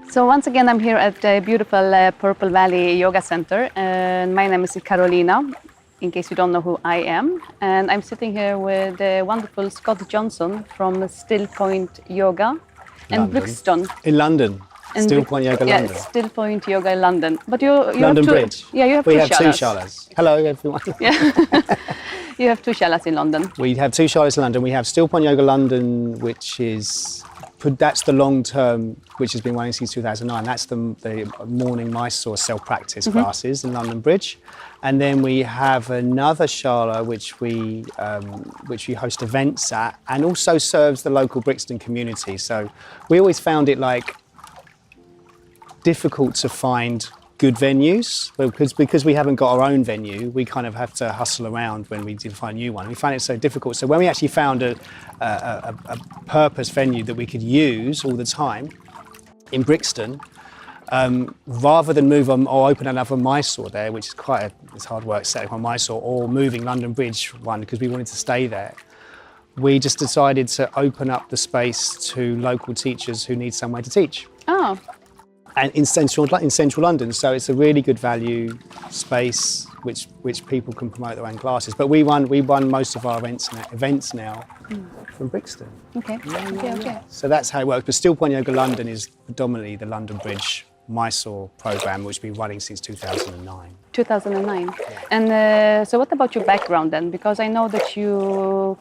So once again, I'm here at the beautiful Purple Valley Yoga Center, and my name is Carolina, in case you don't know who I am. And I'm sitting here with the wonderful Scott Johnson from Still Point Yoga in Brixton. In London. Still Point Yoga, London. Yeah, Still Point Yoga in London. But you London have two, Bridge. Yeah, you have we two have shalas. two shalas. Hello, everyone. Yeah. You have two shalas in London. We have two shalas in London. We have Still Point Yoga London, that's the long term, which has been running since 2009. That's the morning Mysore self-practice classes in London Bridge. And then we have another shala which we host events at, and also serves the local Brixton community. So we always found it difficult to find good venues, because we haven't got our own venue. We kind of have to hustle around when we did find a new one. We found it so difficult. So when we actually found a purpose venue that we could use all the time in Brixton, rather than move on or open another Mysore there, which is it's hard work setting up on Mysore, or moving London Bridge one because we wanted to stay there, we just decided to open up the space to local teachers who need somewhere to teach. Oh. And in central London, so it's a really good value space which people can promote their own classes. But we run most of our events now from Brixton. Okay. Okay. So that's how it works. But Still Point Yoga London is predominantly the London Bridge Mysore program, which we've been running since 2009. 2009. Yeah. And so what about your background then? Because I know that you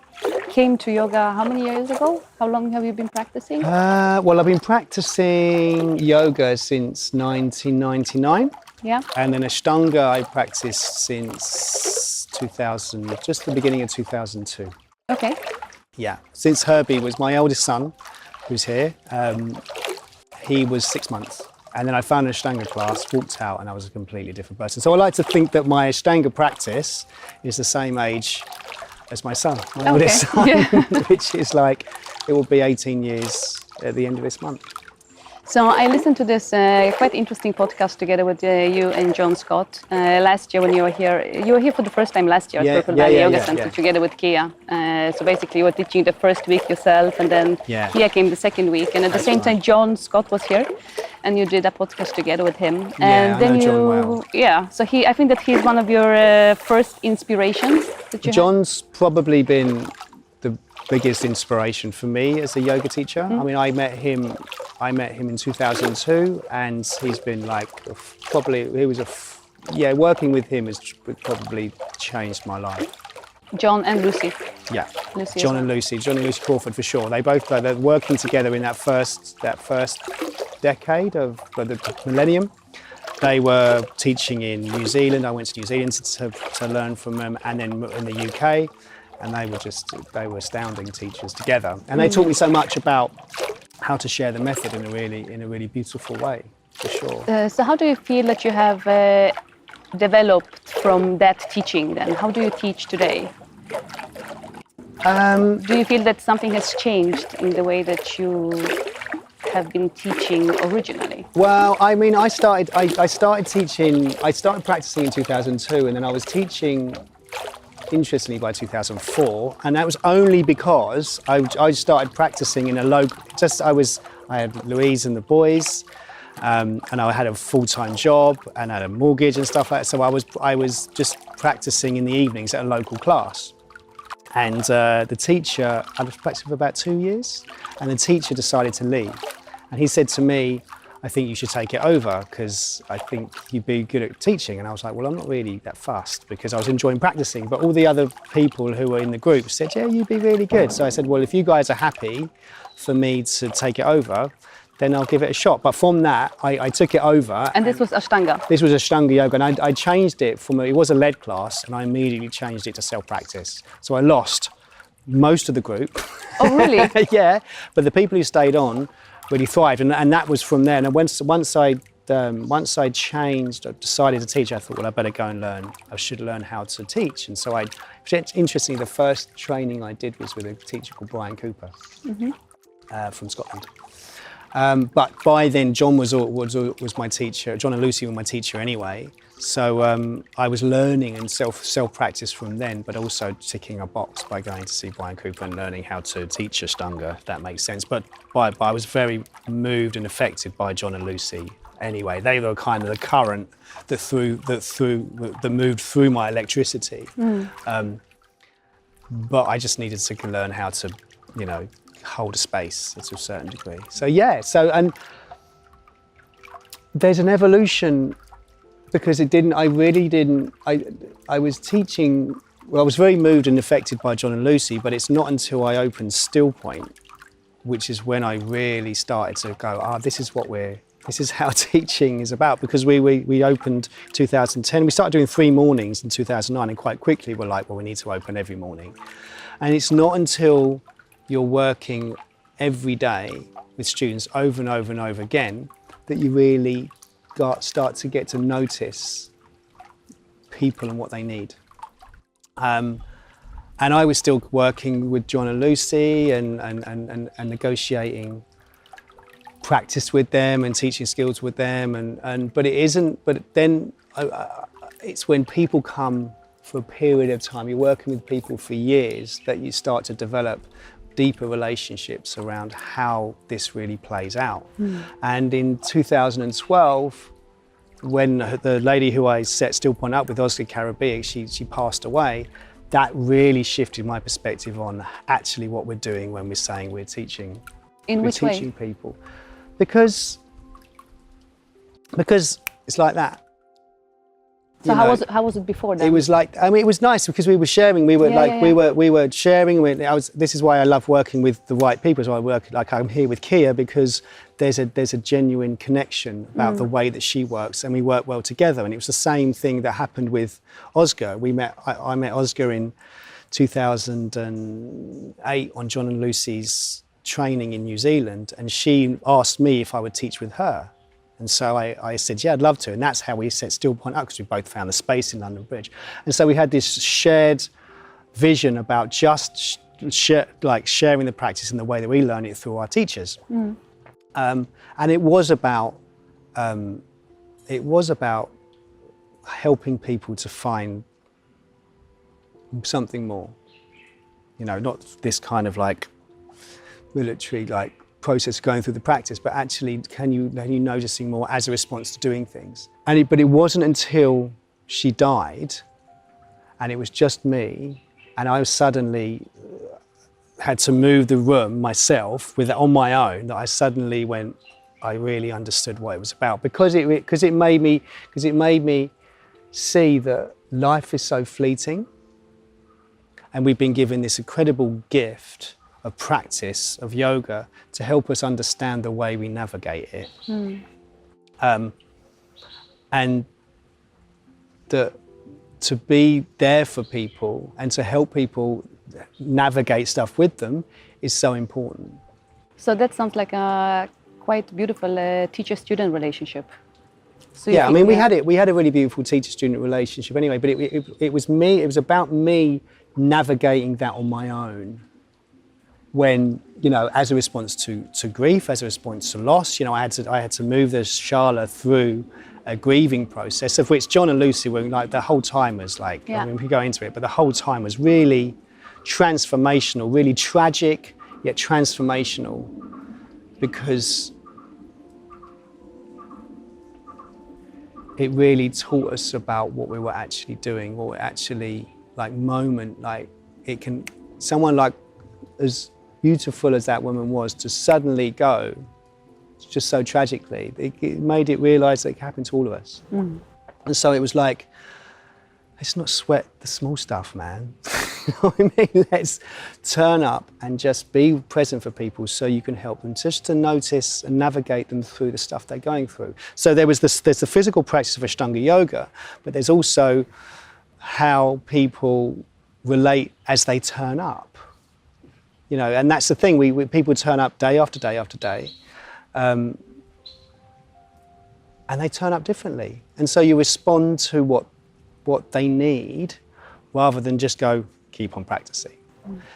came to yoga how many years ago? How long have you been practicing? Well, I've been practicing yoga since 1999. Yeah. And then Ashtanga I practiced since 2000, just the beginning of 2002. Okay. Yeah. Since Herbie was my eldest son, who's here, he was 6 months. And then I found an Ashtanga class, walked out, and I was a completely different person. So I like to think that my Ashtanga practice is the same age as my son, my oldest son, which is it will be 18 years at the end of this month. So I listened to this quite interesting podcast together with you and John Scott last year when you were here. You were here for the first time last year at Purple Valley Yoga Center together with Kia. So basically you were teaching the first week yourself, and then Kia came the second week. And at the same time, John Scott was here, and you did a podcast together with him. And then I know John well. Yeah, so I think that he's one of your first inspirations that you John's probably been the biggest inspiration for me as a yoga teacher. I mean, I met him in 2002, and he's been working with him has probably changed my life. John and Lucy. Yeah, Lucy John and Lucy Crawford for sure. They're working together in that first decade of the millennium. They were teaching in New Zealand. I went to New Zealand to learn from them, and then in the UK. And they were astounding teachers together. And they taught me so much about how to share the method in a really beautiful way, for sure. So how do you feel that you have developed from that teaching then? How do you teach today? Do you feel that something has changed in the way that you have been teaching originally? Well, I mean, I started practicing in 2002, and then I was teaching, interestingly, by 2004, and that was only because I started practicing in a local. I had Louise and the boys, and I had a full-time job and had a mortgage and stuff like that. So I was just practicing in the evenings at a local class, and the teacher, I was practicing for about 2 years, and the teacher decided to leave, and he said to me, I think you should take it over because I think you'd be good at teaching. And I was like, well, I'm not really that fussed because I was enjoying practicing. But all the other people who were in the group said, yeah, you'd be really good. So I said, well, if you guys are happy for me to take it over, then I'll give it a shot. But from that, I took it over. And this was Ashtanga? This was Ashtanga yoga. And I changed it it was a lead class, and I immediately changed it to self-practice. So I lost most of the group. Oh, really? Yeah. But the people who stayed on really thrived, and that was from there. And once I changed, I decided to teach, I thought, well, I better go and learn. I should learn how to teach. And so interestingly, the first training I did was with a teacher called Brian Cooper from Scotland. But by then, John was my teacher. John and Lucy were my teacher anyway. So I was learning and self-practice from then, but also ticking a box by going to see Brian Cooper and learning how to teach Ashtanga, if that makes sense. But I was very moved and affected by John and Lucy anyway. They were kind of the current that moved through my electricity. But I just needed to learn how to, hold a space to a certain degree. So yeah, and there's an evolution because I was teaching, I was very moved and affected by John and Lucy, but it's not until I opened Still Point, which is when I really started to go, this is how teaching is about, because we opened 2010, we started doing 3 mornings in 2009, and quite quickly we're like, well, we need to open every morning. And it's not until you're working every day with students over and over and over again that you really start to get to notice people and what they need. And I was still working with John and Lucy and negotiating practice with them and teaching skills with them, but then it's when people come for a period of time, you're working with people for years, that you start to develop deeper relationships around how this really plays out. And in 2012, when the lady who I set Still Point up with, Oscar Caribbean, she passed away, that really shifted my perspective on actually what we're doing when we're saying we're teaching. In which way? Teaching people. Because it's like that. So how was it before then? It was like, it was nice because we were sharing. We were we were sharing. This is why I love working with the right people. So I'm here with Kia because there's a genuine connection about the way that she works, and we work well together. And it was the same thing that happened with Oscar. I met Oscar in 2008 on John and Lucy's training in New Zealand, and she asked me if I would teach with her. And so I said, yeah, I'd love to. And that's how we set Still Point up, because we both found the space in London Bridge. And so we had this shared vision about just sharing the practice in the way that we learn it through our teachers. And it was about helping people to find something more. Not this kind of military process going through the practice, but actually can you noticing more as a response to doing things. But it wasn't until she died and it was just me, and I suddenly had to move the room myself on my own, that I suddenly I really understood what it was about, because it made me see that life is so fleeting, and we've been given this incredible gift of practice, of yoga, to help us understand the way we navigate it. And to be there for people and to help people navigate stuff with them is so important. So that sounds like a quite beautiful teacher-student relationship. So yeah, we had a really beautiful teacher-student relationship anyway, but it was about me navigating that on my own. When, as a response to grief, as a response to loss, I had to move the Shala through a grieving process, of which John and Lucy were the whole time was we could go into it, but the whole time was really transformational, really tragic, yet transformational, because it really taught us about what we were actually doing, what we're actually someone as beautiful as that woman was, to suddenly go just so tragically, it made it realise that it happened to all of us. And so it was like, let's not sweat the small stuff, man. You know what I mean? Let's turn up and just be present for people so you can help them just to notice and navigate them through the stuff they're going through. So there's the physical practice of Ashtanga yoga, but there's also how people relate as they turn up. And that's the thing, people turn up day after day after day, and they turn up differently. And so you respond to what they need, rather than just go, keep on practicing.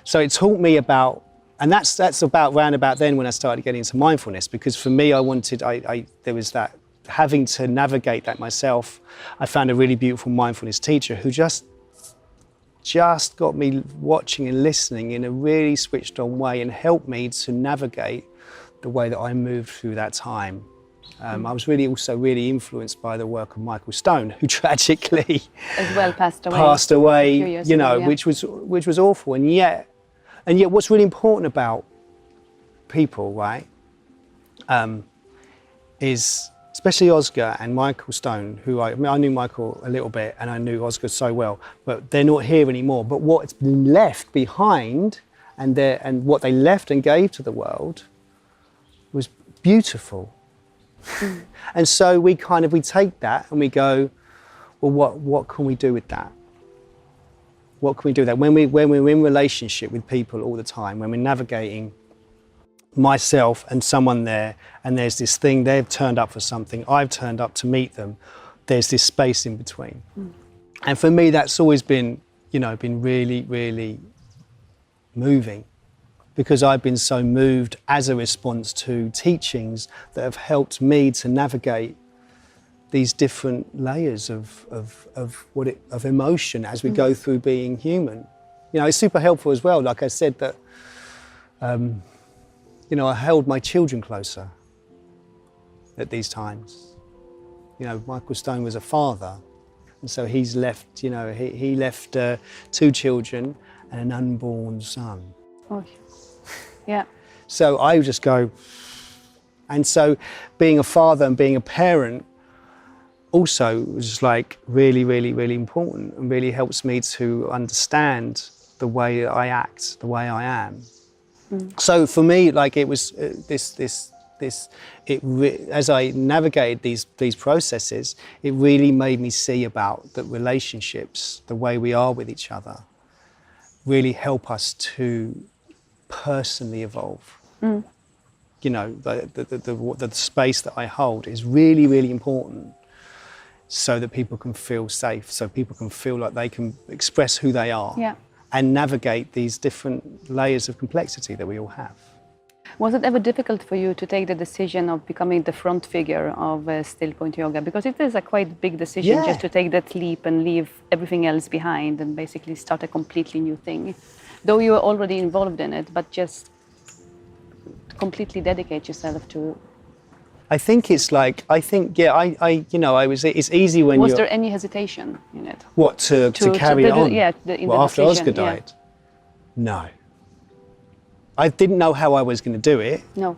So it taught me about And that's about round about then when I started getting into mindfulness, because for me, there was that having to navigate that myself. I found a really beautiful mindfulness teacher who just got me watching and listening in a really switched on way and helped me to navigate the way that I moved through that time. I was also really influenced by the work of Michael Stone, who tragically as well passed away, you know, ago, which was awful. And yet what's really important about people, right, is especially Oscar and Michael Stone, who I knew Michael a little bit and I knew Oscar so well, but they're not here anymore. But what's been left behind and what they left and gave to the world was beautiful. And so we take that and we go, well, what can we do with that? What can we do with that? When we're in relationship with people all the time, when we're navigating myself and someone there, and there's this thing, they've turned up for something, I've turned up to meet them, there's this space in between. And for me, that's always been, been really, really moving, because I've been so moved as a response to teachings that have helped me to navigate these different layers of emotion as we go through being human. It's super helpful as well. Like I said, that I held my children closer at these times. Michael Stone was a father, and so he's left. He left 2 children and an unborn son. Oh, yeah. So I would just go, and so being a father and being a parent also was like really, really, really important, and really helps me to understand the way I act, the way I am. So for me, like, it was as I navigated these processes, it really made me see about the relationships, the way we are with each other, really help us to personally evolve. The space that I hold is really, really important, so that people can feel safe, so people can feel like they can express who they are. Yeah. And navigate these different layers of complexity that we all have. Was it ever difficult for you to take the decision of becoming the front figure of Still Point Yoga? Because it is a quite big decision just to take that leap and leave everything else behind and basically start a completely new thing. Though you were already involved in it, but just completely dedicate yourself to... I think it's like, it's easy when Was there any hesitation in it? What, to carry on? Yeah, after Oscar died? Yeah. No. I didn't know how I was going to do it. No.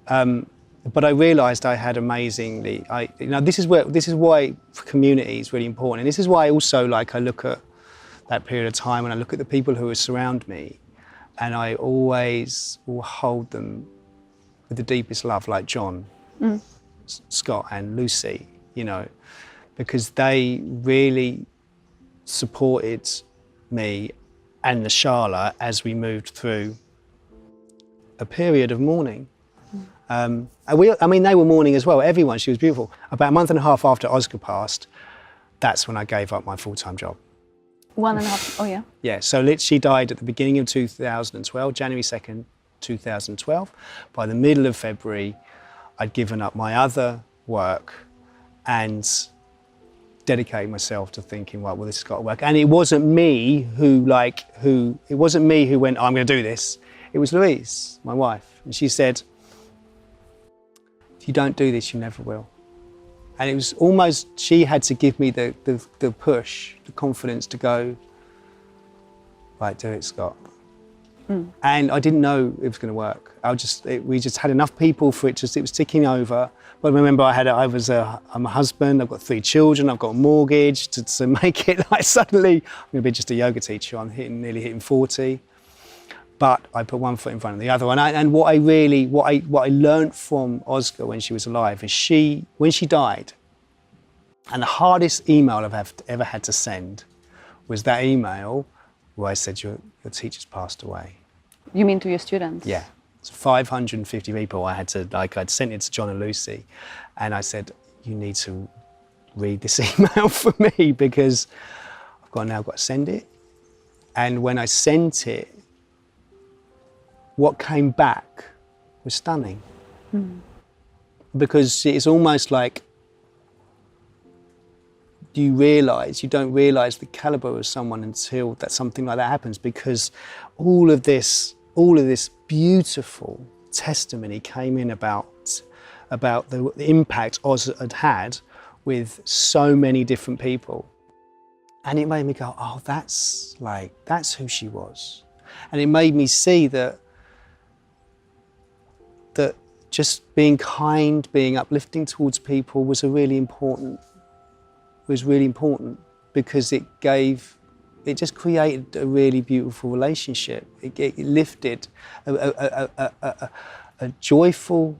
But I realised I had amazingly, this is why community is really important. And this is why also, like, I look at that period of time and I look at the people who surround me, and I always will hold them with the deepest love, like John, Scott and Lucy, because they really supported me and the Shala as we moved through a period of mourning. And they were mourning as well, everyone. She was beautiful. About a month and a half after Oscar passed, that's when I gave up my full-time job. 1.5, oh yeah? Yeah, so she died at the beginning of 2012, January 2nd, 2012. By the middle of February, I'd given up my other work and dedicated myself to thinking, well, this has got to work. And it wasn't me who went, oh, I'm going to do this. It was Louise, my wife. And she said, if you don't do this, you never will. And it was almost, she had to give me the push, the confidence to go, right, do it, Scott. And I didn't know it was going to work. We just had enough people for it was ticking over. But remember, I'm a husband, I've got 3 children, I've got a mortgage to make it like suddenly, I'm going to be just a yoga teacher. I'm nearly hitting 40. But I put one foot in front of the other. And what I learned from Oscar when she was alive is when she died, and the hardest email I've ever had to send was that email where I said, your teacher's passed away. You mean to your students? Yeah. It's 550 people. I'd sent it to John and Lucy, and I said, you need to read this email for me, because I've now got to send it. And when I sent it, what came back was stunning. Because it's almost like you don't realise the calibre of someone until that something like that happens, because all of this beautiful testimony came in about the impact Oz had had with so many different people. And it made me go, oh, that's who she was. And it made me see that just being kind, being uplifting towards people was really important, because it just created a really beautiful relationship. It lifted a joyful,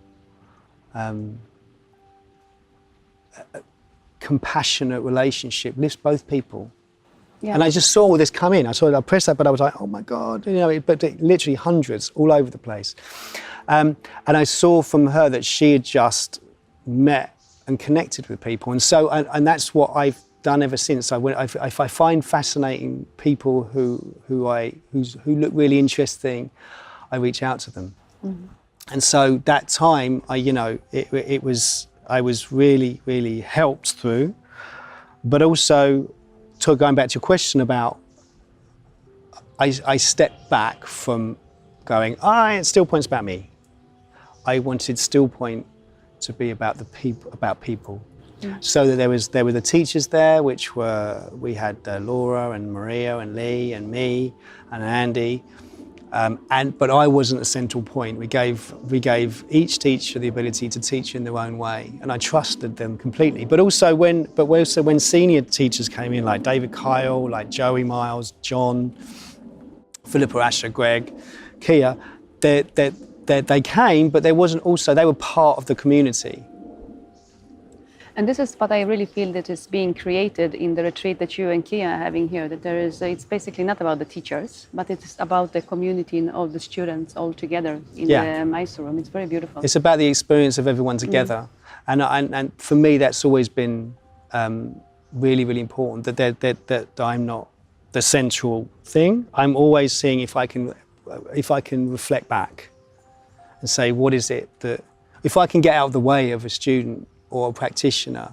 compassionate relationship, lifts both people. Yeah. And I just saw all this come in. I pressed that, but I was like, oh my God, but literally hundreds all over the place. And I saw from her that she had just met and connected with people. And so, and that's what I've done ever since. If I find fascinating people who look really interesting, I reach out to them. And so that time, I was really, really helped through, but also, going back to your question about, I stepped back from going, Still Point's about me. I wanted Still Point to be about people. So that there were the teachers there, we had Laura and Maria and Lee and me and Andy, but I wasn't a central point. We gave each teacher the ability to teach in their own way, and I trusted them completely. But also when senior teachers came in, like David Kyle, like Joey Miles, John, Philippa Asher, Greg, Kia, they came, but they were part of the community. And this is what I really feel that is being created in the retreat that you and Kia are having here, that it's basically not about the teachers, but it's about the community and all the students all together in the Mysore room. It's very beautiful. It's about the experience of everyone together. And for me, that's always been really, really important, that I'm not the central thing. I'm always seeing if I can reflect back and say, what is it that, if I can get out of the way of a student or a practitioner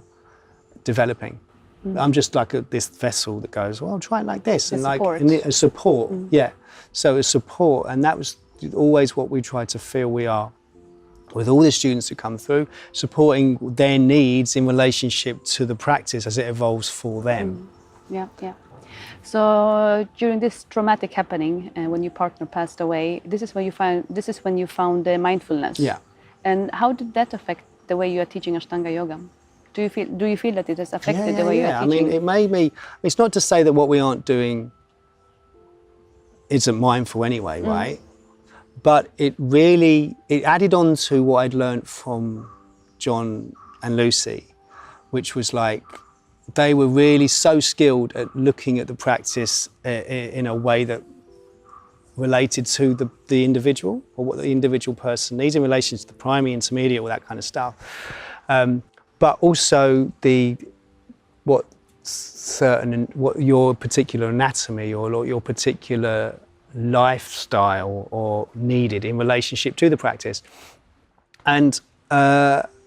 developing. I'm just like this vessel that goes, well, try it like this. And a support, So a support, and that was always what we try to feel we are with all the students who come through, supporting their needs in relationship to the practice as it evolves for them. Yeah. So during this traumatic happening, when your partner passed away, this is when you found the mindfulness. Yeah. And how did that affect the way you are teaching Ashtanga yoga? Do you feel that it has affected the way you are teaching? I mean, it made me, it's not to say that what we aren't doing isn't mindful anyway, right? But it added on to what I'd learned from John and Lucy, which was like, they were really so skilled at looking at the practice in a way that related to the individual, or what the individual person needs in relation to the primary, intermediate, all that kind of stuff. But also what your particular anatomy or your particular lifestyle or needed in relationship to the practice. And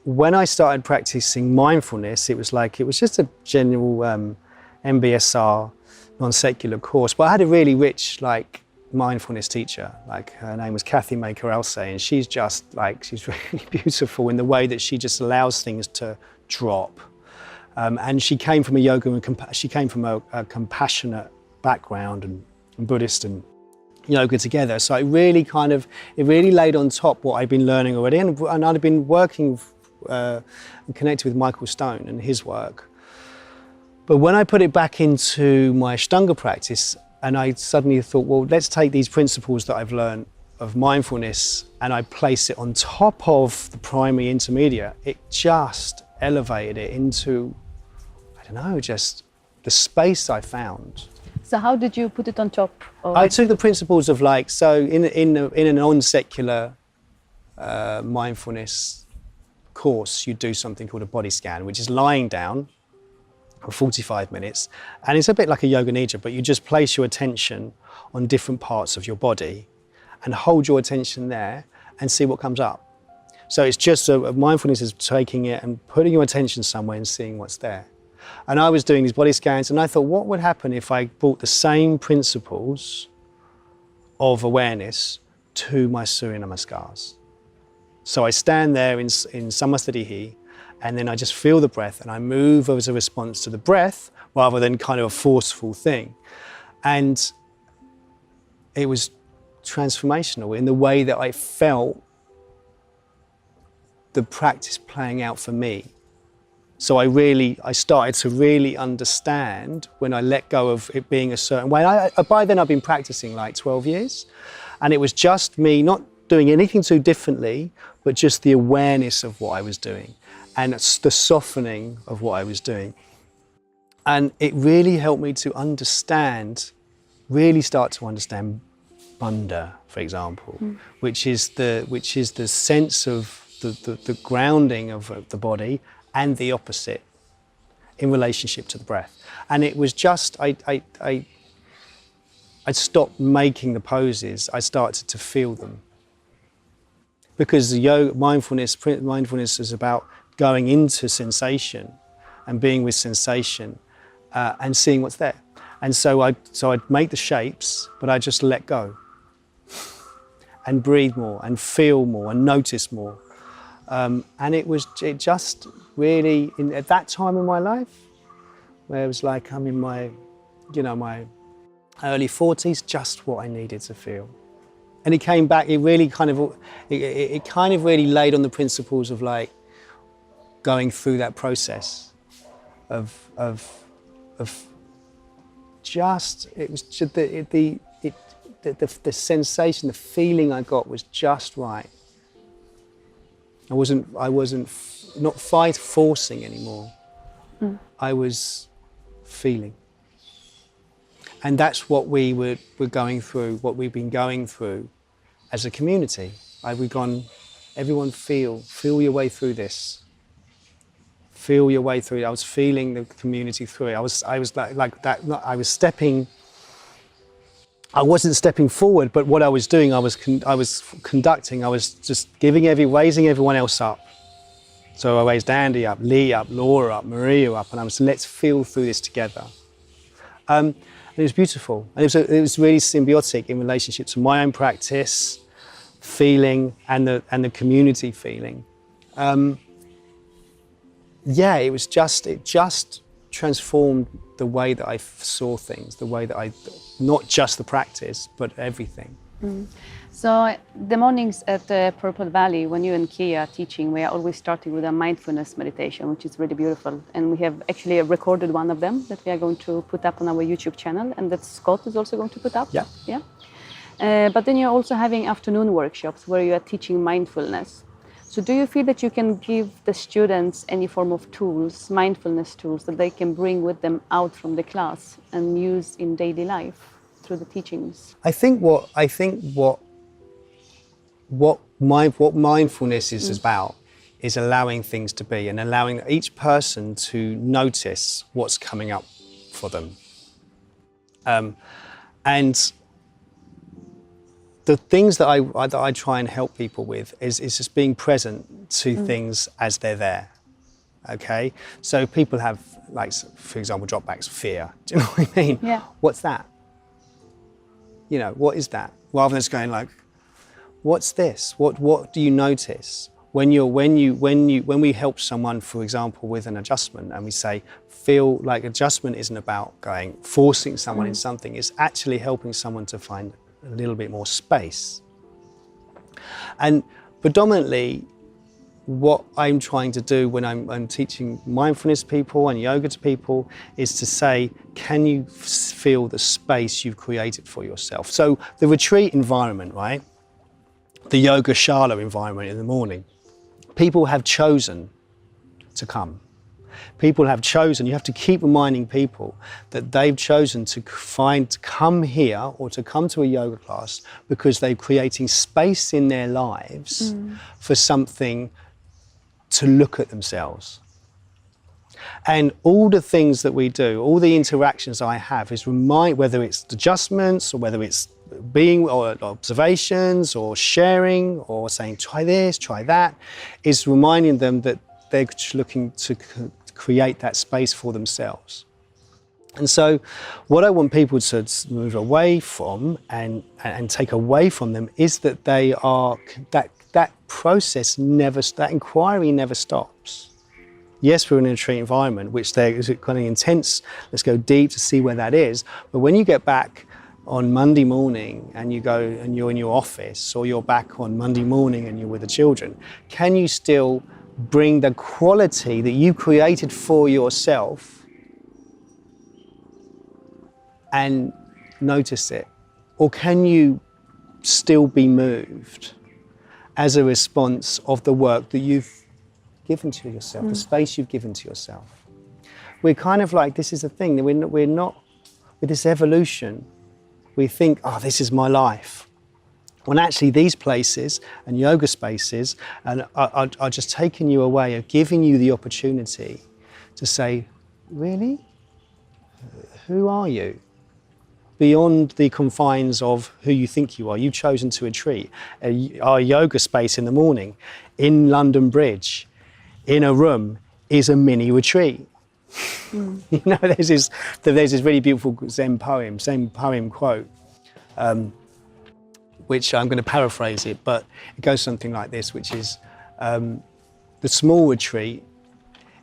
when I started practicing mindfulness, it was just a general MBSR non-secular course, but I had a really rich mindfulness teacher. Her name was Kathy Maker-Elsay, and she's really beautiful in the way that she just allows things to drop. And she came from a compassionate background and Buddhist and yoga together. So it really laid on top what I'd been learning already, and I'd been working and connected with Michael Stone and his work. But when I put it back into my Ashtanga practice, and I suddenly thought, well, let's take these principles that I've learned of mindfulness and I place it on top of the primary intermediate, it just elevated it into, just the space I found. So how did you put it on top? I took the principles of in a non-secular mindfulness course, you do something called a body scan, which is lying down for 45 minutes. And it's a bit like a yoga nidra, but you just place your attention on different parts of your body. and hold your attention there and see what comes up. So it's just mindfulness is taking it and putting your attention somewhere and seeing what's there. And I was doing these body scans and I thought, what would happen if I brought the same principles of awareness to my Surya Namaskars? So I stand there in Samasthiti, and then I just feel the breath and I move as a response to the breath rather than kind of a forceful thing. And it was transformational in the way that I felt the practice playing out for me. So I started to really understand when I let go of it being a certain way. By then I've been practicing like 12 years, and it was just me not doing anything too differently, but just the awareness of what I was doing and the softening of what I was doing. And it really helped me to understand, really start to understand bandha, for example, which is the sense of the grounding of the body and the opposite in relationship to the breath. And it was just, I stopped making the poses, I started to feel them. Because the mindfulness is about going into sensation and being with sensation and seeing what's there. And so I'd make the shapes, but I just let go and breathe more and feel more and notice more. And it just really, at that time in my life, where it was like I'm in my early 40s, just what I needed to feel. And it came back, it really kind of really laid on the principles of like going through that process of just, it was just the sensation, the feeling I got was just right. I wasn't not forcing anymore. I was feeling. And that's what we were going through, what we've been going through as a community. We've gone, everyone feel your way through this. Feel your way through it. I was feeling the community through it. I was like that. I was stepping. I wasn't stepping forward, but what I was doing, I was conducting. I was just raising everyone else up. So I raised Andy up, Lee up, Laura up, Maria up, and I was, let's feel through this together. And it was beautiful. And it was really symbiotic in relationship to my own practice, feeling, and the community feeling. It just transformed the way that I saw things, the way that not just the practice, but everything. So the mornings at Purple Valley, when you and Kia are teaching, we are always starting with a mindfulness meditation, which is really beautiful. And we have actually recorded one of them that we are going to put up on our YouTube channel, and that Scott is also going to put up. Yeah. But then you're also having afternoon workshops where you are teaching mindfulness. So do you feel that you can give the students any form of tools, mindfulness tools, that they can bring with them out from the class and use in daily life through the teachings? I think what mindfulness is about is allowing things to be and allowing each person to notice what's coming up for them. And the things that I try and help people with is just being present to things as they're there. Okay, so people have, like, for example, dropbacks, fear. Do you know what I mean? Yeah. What's that? You know, what is that? Rather than just going like, what's this? What do you notice when we help someone, for example, with an adjustment, and we say, feel like adjustment isn't about forcing someone in something. It's actually helping someone to find a little bit more space. And predominantly, what I'm trying to do when I'm teaching mindfulness people and yoga to people is to say, can you feel the space you've created for yourself? So the retreat environment, right? The yoga shala environment in the morning, people have chosen to come. People have chosen, you have to keep reminding people that they've chosen to come here or to come to a yoga class because they're creating space in their lives for something to look at themselves. And all the things that we do, all the interactions I have is whether it's adjustments or whether it's being or observations or sharing or saying try this, try that, is reminding them that they're looking to create that space for themselves. And so what I want people to move away from and take away from them is that they are, that process that inquiry never stops. Yes, we're in a retreat environment, which is kind of intense. Let's go deep to see where that is. But when you get back on Monday morning and you go and you're in your office, or you're back on Monday morning and you're with the children, can you still bring the quality that you created for yourself and notice it? Or can you still be moved as a response of the work that you've given to yourself, the space you've given to yourself? We're kind of like, this is the thing, we're not, with this evolution, we think, oh, this is my life. When actually these places and yoga spaces are just taking you away, are giving you the opportunity to say, really? Who are you? Beyond the confines of who you think you are. You've chosen to retreat. Our yoga space in the morning, in London Bridge, in a room, is a mini retreat. You know, there's this really beautiful Zen poem quote, which I'm going to paraphrase it, but it goes something like this, which is, the small retreat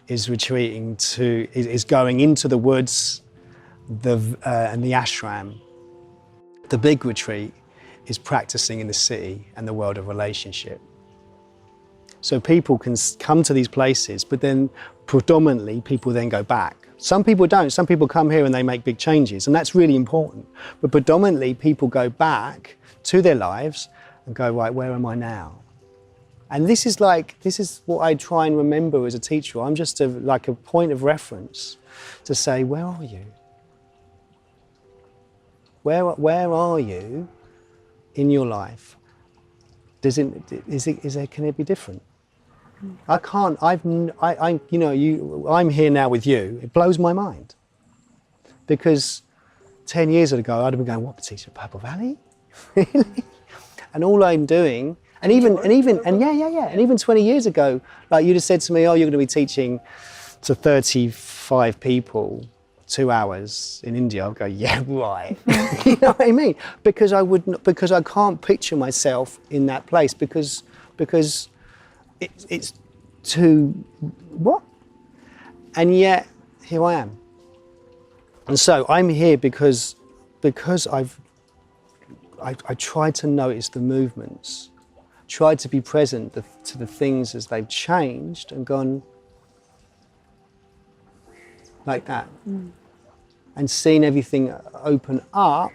is going into the woods and the ashram. The big retreat is practicing in the city and the world of relationship. So people can come to these places, but then predominantly people then go back. Some people don't. Some people come here and they make big changes, and that's really important. But predominantly people go back to their lives and go, right, where am I now? And this is what I try and remember as a teacher. I'm just like a point of reference to say, where are you? Where are you in your life? Can it be different? I can't. I'm here now with you. It blows my mind, because 10 years ago I'd have been going, what, teacher Purple Valley? Really? And all I'm doing, and even 20 years ago, like you'd have said to me, oh, you're going to be teaching to 35 people 2 hours in India. I'll go, yeah, right. You know what I mean? Because I can't picture myself in that place, because it's too what? And yet here I am. And so I'm here because I tried to notice the movements, tried to be present to the things as they've changed and gone like that. And seen everything open up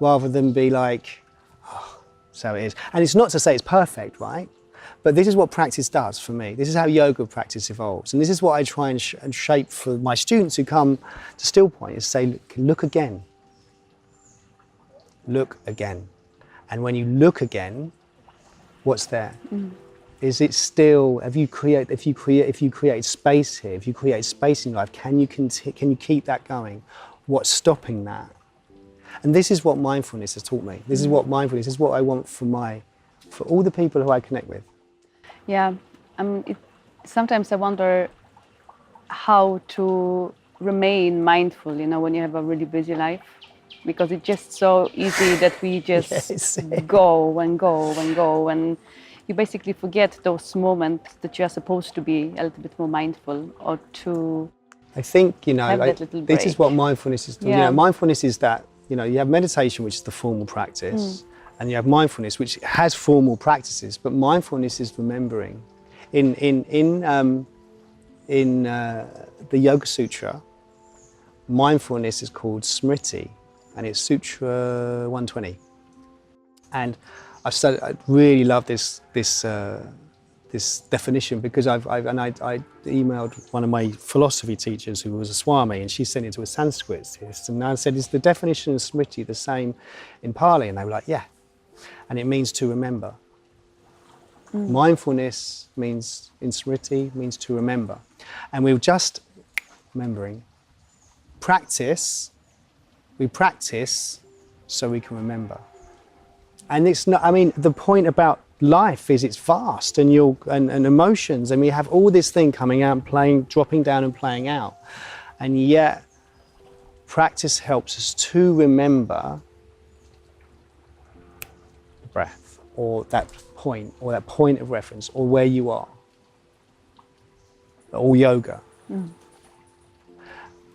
rather than be like, oh, so it is. And it's not to say it's perfect, right? But this is what practice does for me. This is how yoga practice evolves. And this is what I try and shape for my students who come to Still Point, is say, look again. Look again. And when you look again, what's there? Is it still, if you create space here, if you create space in life, can you keep that going? What's stopping that? And this is what mindfulness has taught me. This is what I want for all the people who I connect with. Yeah, sometimes I wonder how to remain mindful, when you have a really busy life, because it's just so easy that we just go and go and go, and you basically forget those moments that you are supposed to be a little bit more mindful, or to I think, have that little break. This is what mindfulness is. Yeah. Mindfulness is that, you have meditation, which is the formal practice, and you have mindfulness, which has formal practices, but mindfulness is remembering. In the Yoga Sutra, mindfulness is called smritty, and it's Sutra 120. And I really love this definition, because I emailed one of my philosophy teachers who was a Swami, and she sent it to a Sanskrit. And I said, is the definition of smriti the same in Pali? And they were like, yeah. And it means to remember. Mindfulness means, in smriti, means to remember. And we're just remembering. We practice so we can remember. And it's not, I mean, the point about life is it's vast and emotions, and we have all this thing coming out and playing, dropping down and playing out. And yet practice helps us to remember the breath, or that point of reference, or where you are, or yoga.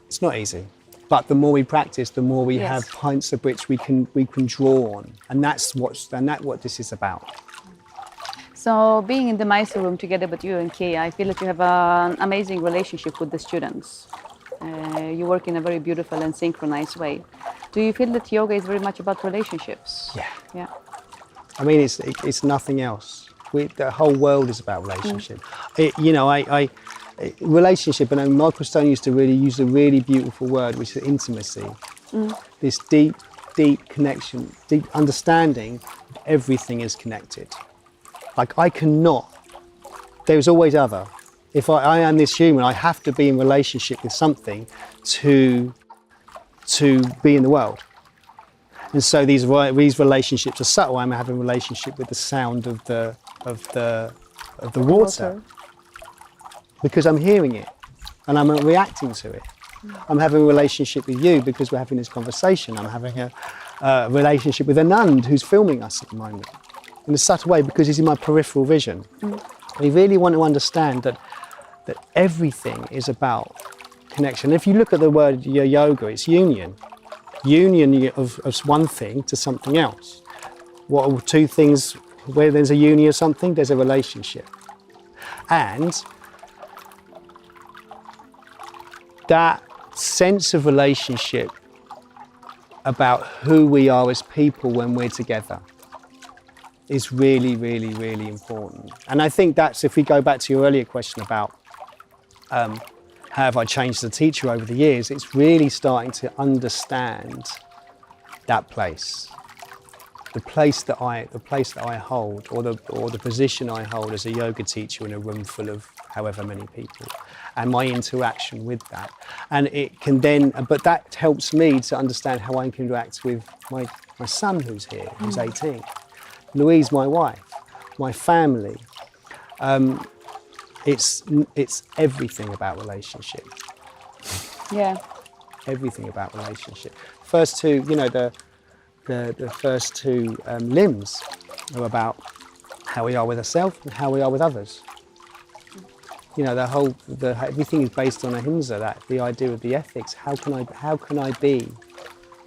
It's not easy, but the more we practice, the more we have points of which we can draw on, and that's what this is about. So being in the Mysore room together with you and Kia, I feel that you have an amazing relationship with the students. You work in a very beautiful and synchronized way. Do you feel that yoga is very much about relationships? Yeah. I mean, it's nothing else. The whole world is about relationship. Relationship, and Michael Stone used to really use a really beautiful word, which is intimacy. This deep connection, deep understanding that everything is connected. Like there's always other. If I am this human, I have to be in relationship with something to be in the world. And so these relationships are subtle. I'm having a relationship with the sound of the water, because I'm hearing it and I'm reacting to it. I'm having a relationship with you because we're having this conversation. I'm having a relationship with Anand, who's filming us at the moment, in a subtle way, because he's in my peripheral vision. We really want to understand that everything is about connection. If you look at the word yoga, it's union of one thing to something else. What are two things? Where there's a union of something, there's a relationship. And that sense of relationship about who we are as people when we're together is really, really, really important. And I think that's, if we go back to your earlier question about how have I changed as a teacher over the years, it's really starting to understand that place. The place that I hold, or the position I hold as a yoga teacher in a room full of however many people, and my interaction with that. And it can then, but that helps me to understand how I can interact with my son who's here, who's 18, Louise, my wife, my family. It's everything about relationship. Yeah. Everything about relationship. First two, the first two limbs are about how we are with ourselves and how we are with others. Everything is based on ahimsa, the idea of the ethics. How can I be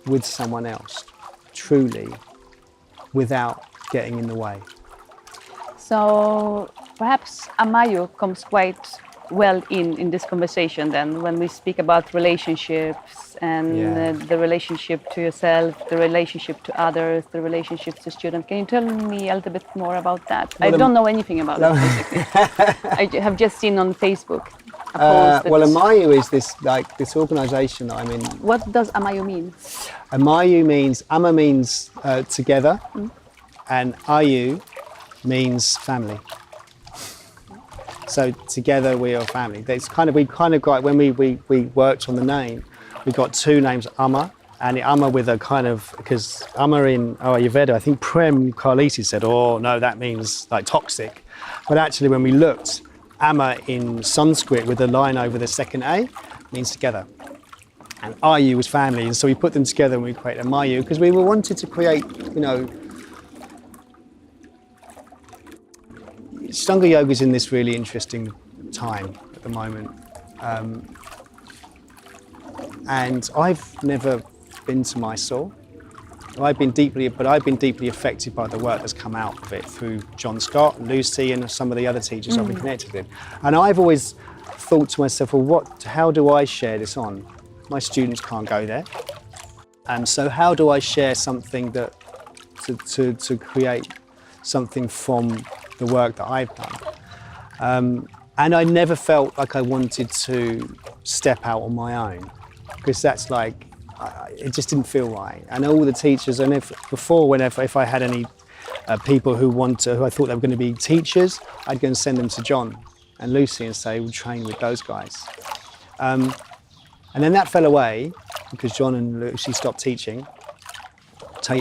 with someone else truly without getting in the way? So perhaps amayu comes quite well in this conversation then, when we speak about relationships and the relationship to yourself, the relationship to others, the relationship to students. Can you tell me a little bit more about that? Well, I don't know anything about it, basically. I have just seen on Facebook a post. Well, amayu is this organisation that I'm in. What does amayu mean? Amayu means, ama means together, and ayu means family. So together we are family. We got, when we worked on the name, we got two names, Amma, and Amma with a kind of, because Amma in Ayurveda, I think Prem Carlisi said, oh no, that means like toxic. But actually when we looked, Amma in Sanskrit with a line over the second A means together. And Ayu was family, and so we put them together and we created Amayu, because we wanted to create, Ashtanga yoga is in this really interesting time at the moment, and I've never been to Mysore. I've been deeply affected by the work that's come out of it through John Scott, Lucy, and some of the other teachers I've been connected with. And I've always thought to myself, well, how do I share this on? My students can't go there, so how do I share something that to create something from the work that I've done. And I never felt like I wanted to step out on my own, because that's like, it just didn't feel right. And all the teachers, and if I had any people who I thought they were going to be teachers, I'd go and send them to John and Lucy and say, we'll train with those guys. And then that fell away because John and Lucy stopped teaching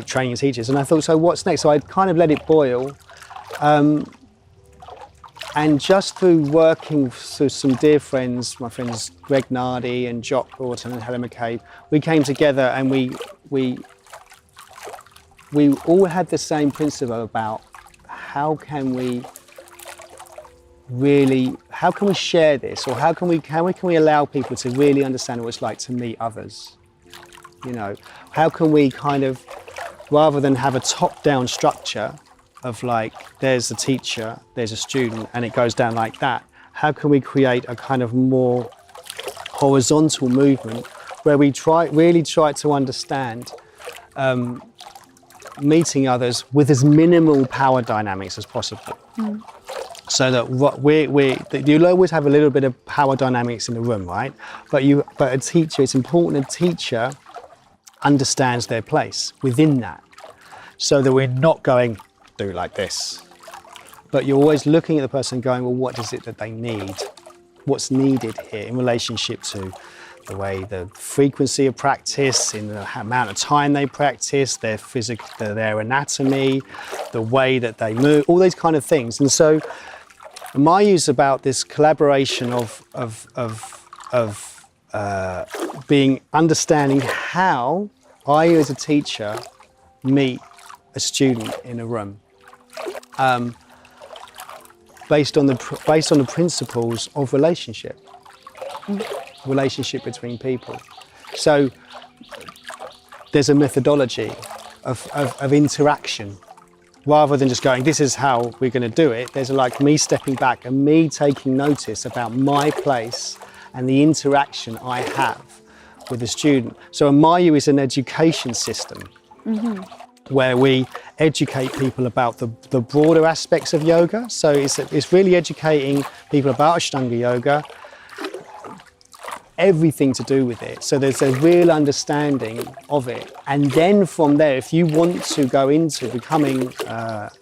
training teachers. And I thought, so what's next? So I kind of let it boil. And just through working through some dear friends, my friends Greg Nardi and Jock Broughton and Helen McCabe, we came together and we all had the same principle about how can we share this, or how can we allow people to really understand what it's like to meet others? You know, how can we kind of, rather than have a top-down structure of like, there's a teacher, there's a student, and it goes down like that, how can we create a kind of more horizontal movement where we really try to understand meeting others with as minimal power dynamics as possible. So that you'll always have a little bit of power dynamics in the room, right? But a teacher, it's important a teacher understands their place within that, so that we're not going, do like this. But you're always looking at the person going, well, what is it that they need? What's needed here in relationship to the way, the frequency of practice, in the amount of time they practice, their physical, their anatomy, the way that they move, all these kind of things. And so amayu is about this collaboration of understanding how I, as a teacher, meet a student in a room, based on the principles of relationship between people. So there's a methodology of interaction, rather than just going, this is how we're going to do it. There's like me stepping back and me taking notice about my place and the interaction I have with the student. So amayu is an education system. Where we educate people about the broader aspects of yoga. So it's really educating people about Ashtanga yoga, everything to do with it. So there's a real understanding of it. And then from there, if you want to go into becoming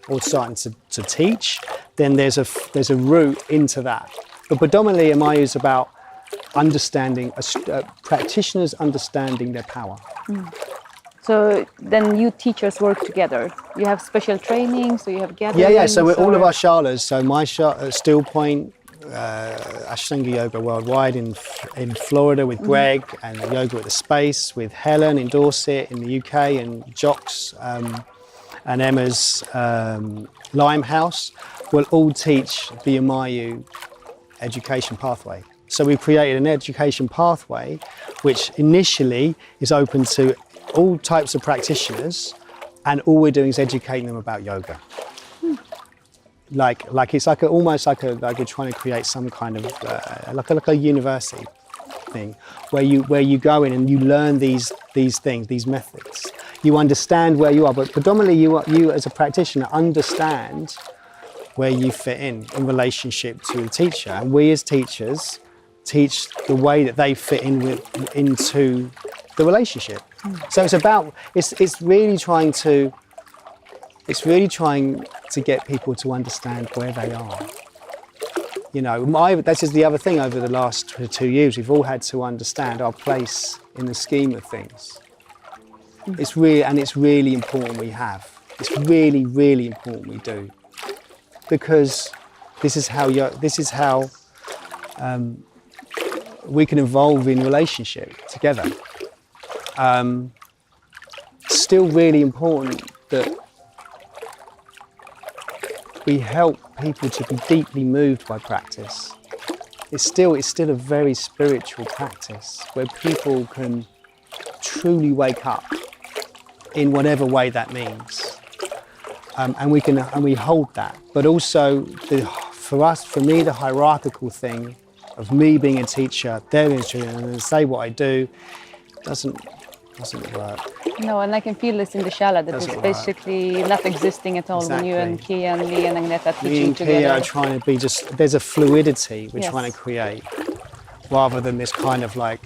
or starting to teach, then there's a route into that. But predominantly amayu is about understanding, practitioners understanding their power. So then you teachers work together. You have special training, so you have gatherings? Yeah. So all of our shalas, so my Still Point, Ashtanga Yoga Worldwide in Florida with Greg, and Yoga at the Space with Helen in Dorset in the UK, and Jock's and Emma's Limehouse will all teach the amayu education pathway. So we created an education pathway which initially is open to all types of practitioners, and all we're doing is educating them about yoga. Like it's like almost like you're trying to create some kind of like a university thing where you go in and you learn these things, these methods. You understand where you are, but predominantly you as a practitioner understand where you fit in relationship to the teacher, and we as teachers teach the way that they fit into the relationship. So it's really trying to get people to understand where they are. You know, that's just the other thing over the last 2 years. We've all had to understand our place in the scheme of things. It's really important we have. It's really, really important we do, because this is how we can evolve in relationship together. Still really important that we help people to be deeply moved by practice. It's still a very spiritual practice where people can truly wake up in whatever way that means, and we hold that. But also, for me, the hierarchical thing of me being a teacher, they're a student, and say what I do doesn't work. No, and I can feel this in the shala, that it's basically not existing at all. Exactly. When you and Kia and Lee and Agneta are teaching together. Me and Kia are trying to be there's a fluidity we're trying to create, rather than this kind of like,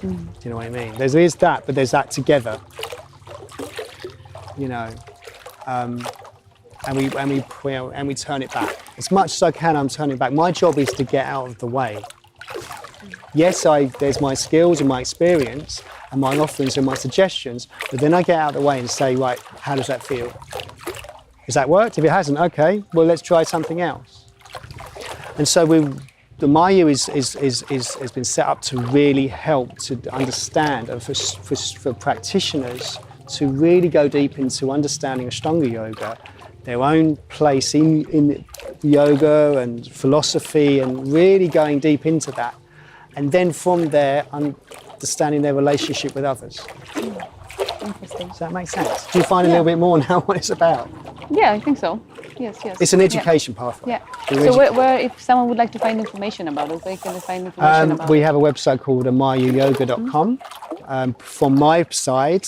do you know what I mean? There is that, but there's that together, you know. And we turn it back. As much as I can, I'm turning it back. My job is to get out of the way. Yes, there's my skills and my experience, and my offerings and my suggestions, but then I get out of the way and say, right, how does that feel? Has that worked? If it hasn't, okay, well, let's try something else. And so the Amayu has been set up to really help to understand, and for practitioners to really go deep into understanding Ashtanga yoga, their own place in yoga and philosophy, and really going deep into that. And then from there, understanding their relationship with others. Interesting. Does that make sense? Do you find a little bit more now what it's about? Yeah, I think so. Yes. It's an education pathway. Yeah. So where, if someone would like to find information about it, where can they find information about it? We have a website called amayuyoga.com. From my side,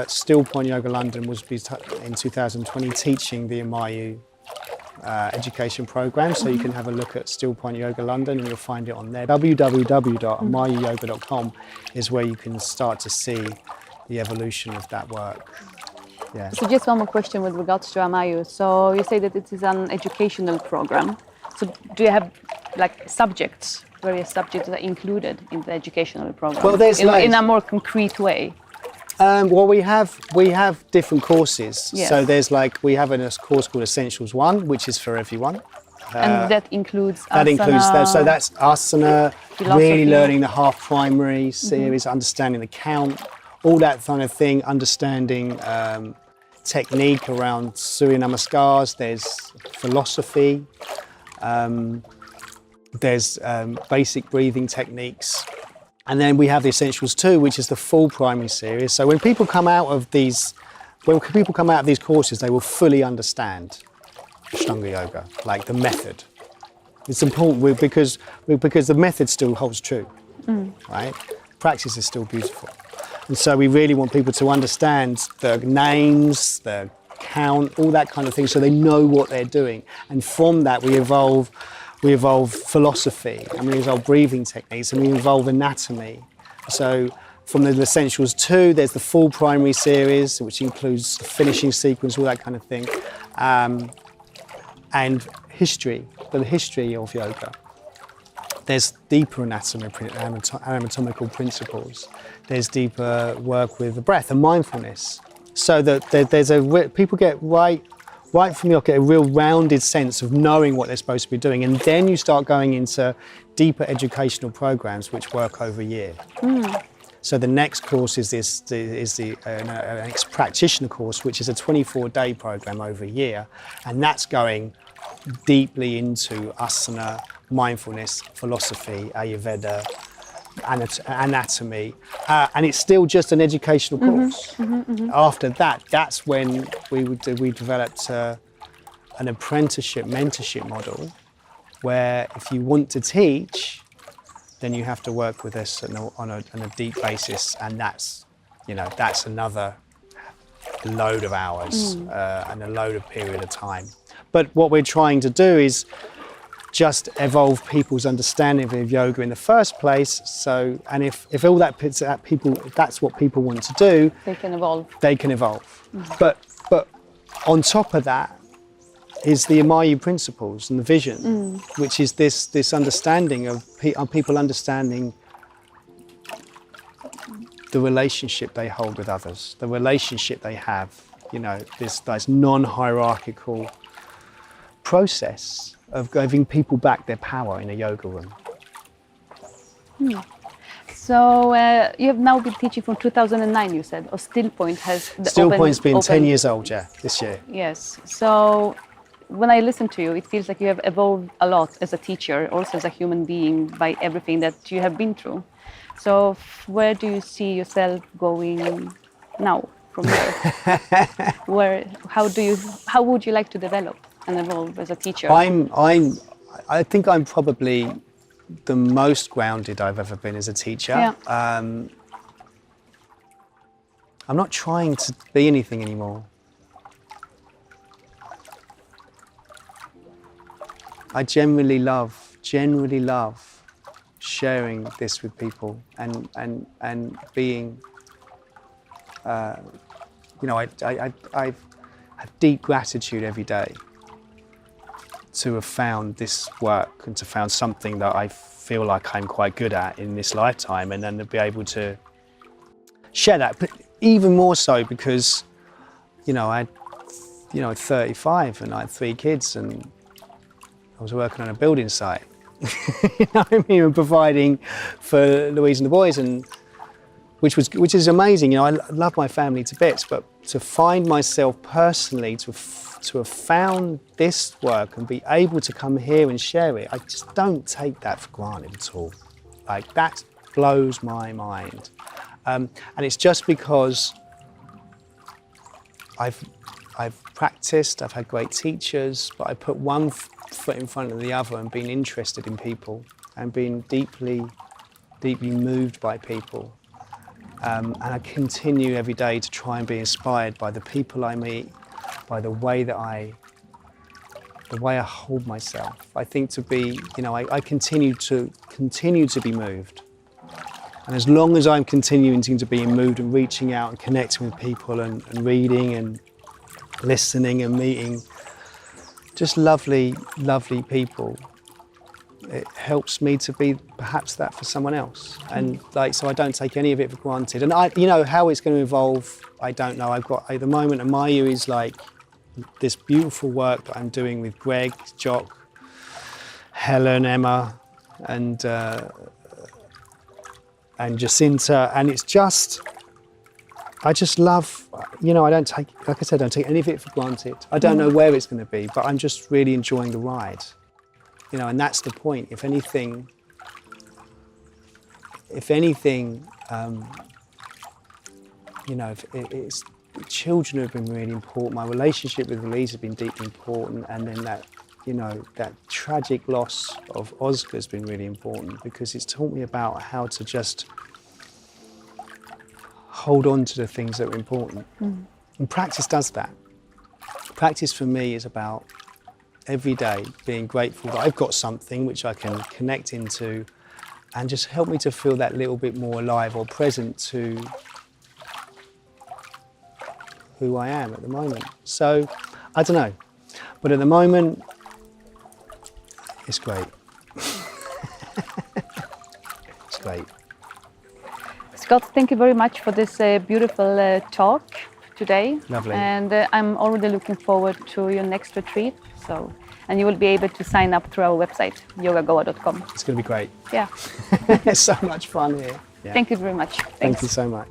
Still Point Yoga London was in 2020 teaching the Amayu education program, so you can have a look at Still Point Yoga London and you'll find it on there. www.amayuyoga.com is where you can start to see the evolution of that work. Yeah. So just one more question with regards to Amayu. So you say that it is an educational program. So do you have like subjects, various subjects that are included in the educational program? Well, there's in a more concrete way. Well, we have different courses. Yes. So there's we have a course called Essentials 1, which is for everyone. And that includes that asana, includes that. So that's asana, philosophy. Really learning the half primary series, understanding the count, all that kind of thing, understanding technique around Surya Namaskars. There's philosophy. There's basic breathing techniques. And then we have the Essentials 2, which is the full primary series. So when people come out of these courses, they will fully understand Ashtanga yoga, like the method. It's important because the method still holds true, right? Practice is still beautiful. And so we really want people to understand the names, the count, all that kind of thing, so they know what they're doing. And from that, we evolve philosophy, and we evolve breathing techniques, and we evolve anatomy. So from the Essentials 2, there's the full primary series, which includes the finishing sequence, all that kind of thing, and history, the history of yoga. There's deeper anatomical principles. There's deeper work with the breath and mindfulness. So that people get right from the get a real rounded sense of knowing what they're supposed to be doing, and then you start going into deeper educational programs which work over a year. So the next course is the next practitioner course, which is a 24-day program over a year, and that's going deeply into asana, mindfulness, philosophy, Ayurveda, anatomy, and it's still just an educational course. After that, that's when we developed an apprenticeship mentorship model, where if you want to teach, then you have to work with us on a deep basis, and that's another load of hours and a load of period of time. But what we're trying to do is just evolve people's understanding of yoga in the first place. So, and if all that puts at people, if that's what people want to do, they can evolve. They can evolve. But on top of that is the Amayu principles and the vision, which is this understanding of people understanding the relationship they hold with others, the relationship they have. This non-hierarchical process of giving people back their power in a yoga room. So you have now been teaching from 2009, you said, or Still Point has... Still Point's been 10 years old, this year. Yes. So when I listen to you, it feels like you have evolved a lot as a teacher, also as a human being, by everything that you have been through. So where do you see yourself going now from here? How would you like to develop and evolve as a teacher? I think I'm probably the most grounded I've ever been as a teacher. Yeah. I'm not trying to be anything anymore. I generally love sharing this with people and being, I have deep gratitude every day to have found this work and to found something that I feel like I'm quite good at in this lifetime, and then to be able to share that, but even more so because, you know, I'm 35 and I had 3 kids and I was working on a building site. You know what I mean? And providing for Louise and the boys, and which is amazing. You know, I love my family to bits, but to find myself personally, to have found this work and be able to come here and share it, I just don't take that for granted at all. Like, that blows my mind. And it's just because I've practiced, I've had great teachers, but I put one foot in front of the other and been interested in people and been deeply, deeply moved by people. And I continue every day to try and be inspired by the people I meet, by the way I hold myself. I think to be, you know, I continue to be moved. And as long as I'm continuing to be moved and reaching out and connecting with people and reading and listening and meeting just lovely, lovely people, it helps me to be perhaps that for someone else. And like, so I don't take any of it for granted. And you know, how it's going to evolve, I don't know. I've got, at the moment, Amayu is like this beautiful work that I'm doing with Greg, Jock, Helen, Emma, and Jacinta. And it's just, I just love, you know, I don't take, like I said, I don't take any of it for granted. I don't know where it's going to be, but I'm just really enjoying the ride. You know, and that's the point. If anything, you know, it's children have been really important. My relationship with Elise has been deeply important, and then that, you know, that tragic loss of Oscar has been really important because it's taught me about how to just hold on to the things that are important. And practice does that. Practice for me is about every day being grateful that I've got something which I can connect into and just help me to feel that little bit more alive or present to who I am at the moment. So, I don't know, but at the moment, it's great. It's great. Scott, thank you very much for this beautiful talk today. Lovely. And I'm already looking forward to your next retreat. So, and you will be able to sign up through our website, yogagoa.com. It's going to be great. Yeah. It's so much fun here. Yeah. Thank you very much. Thanks. Thank you so much.